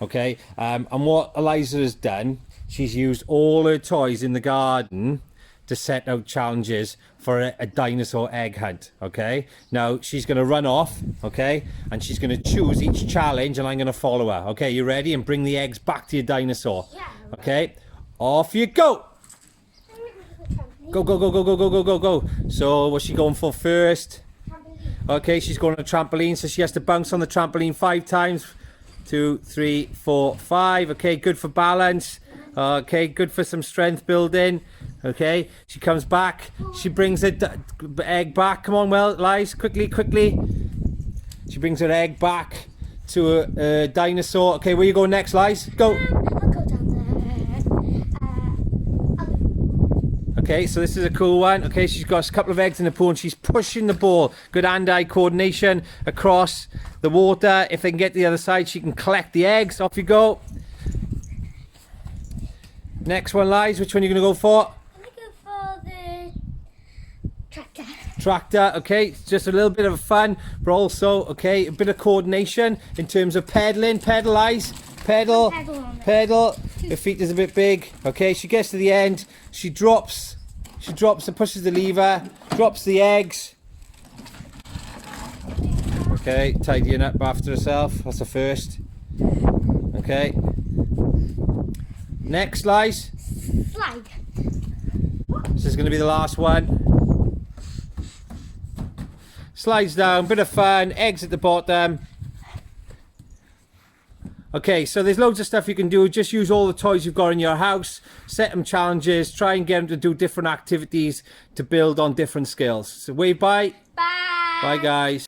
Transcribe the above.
Okay, and what Eliza has done, she's used all her toys in the garden to set out challenges for a dinosaur egg hunt. Okay, now she's going to run off, okay, and she's going to choose each challenge and I'm going to follow her. Okay, you ready? And bring the eggs back to your dinosaur. Yeah. Okay, off you go. Go, go, go, go, go, go, go, go, go. So what's she going for first? Okay, she's going on a trampoline, so she has to bounce on the trampoline 5 times. 2, 3, 4, 5. Okay, good for balance. Okay, good for some strength building. Okay, she comes back. She brings the egg back. Come on, well, Liz, quickly, quickly. She brings her egg back to a dinosaur. Okay, where you going next, Liz? Go. I'll go down there. Okay, so this is a cool one. Okay, she's got a couple of eggs in the pool and she's pushing the ball. Good hand-eye coordination across the water. If they can get to the other side, she can collect the eggs. Off you go. Next one, Liz. Which one are you going to go for? I'm going to go for the tractor. Tractor. Okay, it's just a little bit of fun, but also, okay, a bit of coordination in terms of pedaling. Pedal, Liz. Pedal. Pedal on it. Pedal. Her feet is a bit big. Okay, she gets to the end. She drops and pushes the lever. Drops the eggs. Okay, tidying up after herself. That's the first. Okay. Next, Liz. Slide. This is going to be the last one. Slides down, bit of fun, eggs at the bottom. Okay, so there's loads of stuff you can do. Just use all the toys you've got in your house, set them challenges, try and get them to do different activities to build on different skills. So wave bye. Bye. Bye, guys.